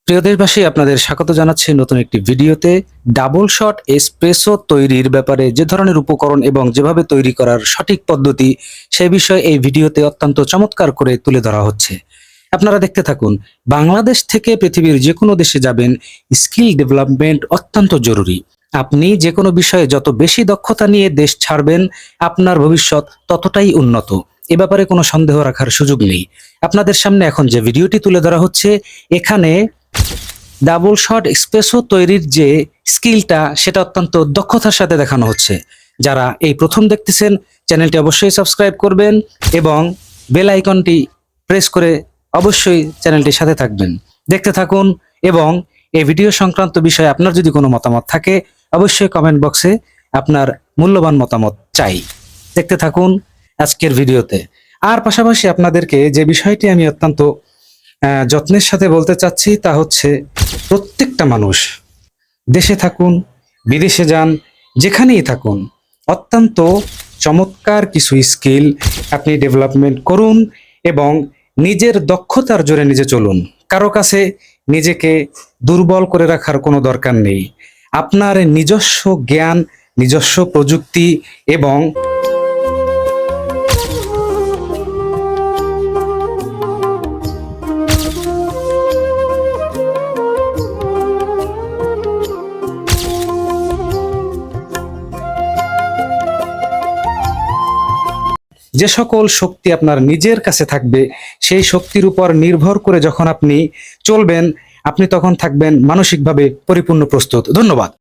প্রিয় দেশবাসী, আপনাদের স্বাগত জানাচ্ছি নতুন একটি ভিডিওতে। ডাবল শট এসপ্রেসো তৈরির ব্যাপারে যে ধরনের উপকরণ এবং যেভাবে তৈরি করার সঠিক পদ্ধতি সে বিষয়ে এই ভিডিওতে অত্যন্ত চমৎকার করে তুলে ধরা হচ্ছে। আপনারা দেখতে থাকুন। বাংলাদেশ থেকে পৃথিবীর যে কোনো দেশে যাবেন, স্কিল ডেভেলপমেন্ট অত্যন্ত জরুরি। আপনি যে কোনো বিষয়ে যত বেশি দক্ষতা নিয়ে দেশ ছাড়বেন, আপনার ভবিষ্যৎ ততটাই উন্নত। এ ব্যাপারে কোনো সন্দেহ রাখার সুযোগ নেই। আপনাদের সামনে এখন যে ভিডিওটি তুলে ধরা হচ্ছে, এখানে ডাবল শট এক্সপ্রেসো তৈরির যে স্কিলটা সেটা অত্যন্ত দক্ষতার সাথে দেখানো হচ্ছে। যারা এই প্রথম দেখতেছেন, চ্যানেলটি অবশ্যই সাবস্ক্রাইব করবেন এবং বেল আইকনটি প্রেস করে অবশ্যই চ্যানেলটির সাথে থাকবেন। দেখতে থাকুন এবং এই ভিডিও সংক্রান্ত বিষয়ে আপনার যদি কোনো মতামত থাকে অবশ্যই কমেন্ট বক্সে আপনার মূল্যবান মতামত চাই। দেখতে থাকুন আজকের ভিডিওতে। আর পাশাপাশি আপনাদেরকে যে বিষয়টি আমি অত্যন্ত যত্নের সাথে বলতে চাচ্ছি তা হচ্ছে, প্রত্যেকটা মানুষ দেশে থাকুন, বিদেশে যান, যেখানেই থাকুন, অত্যন্ত চমৎকার কিছু স্কিল আপনি ডেভেলপমেন্ট করুন এবং নিজের দক্ষতার জোরে নিজে চলুন। কারো কাছে নিজেকে দুর্বল করে রাখার কোনো দরকার নেই। আপনার নিজস্ব জ্ঞান, নিজস্ব প্রযুক্তি এবং যে সকল শক্তি আপনার নিজের কাছে থাকবে, সেই শক্তির উপর নির্ভর করে যখন আপনি চলবেন, আপনি তখন থাকবেন মানসিকভাবে পরিপূর্ণ প্রস্তুত। ধন্যবাদ।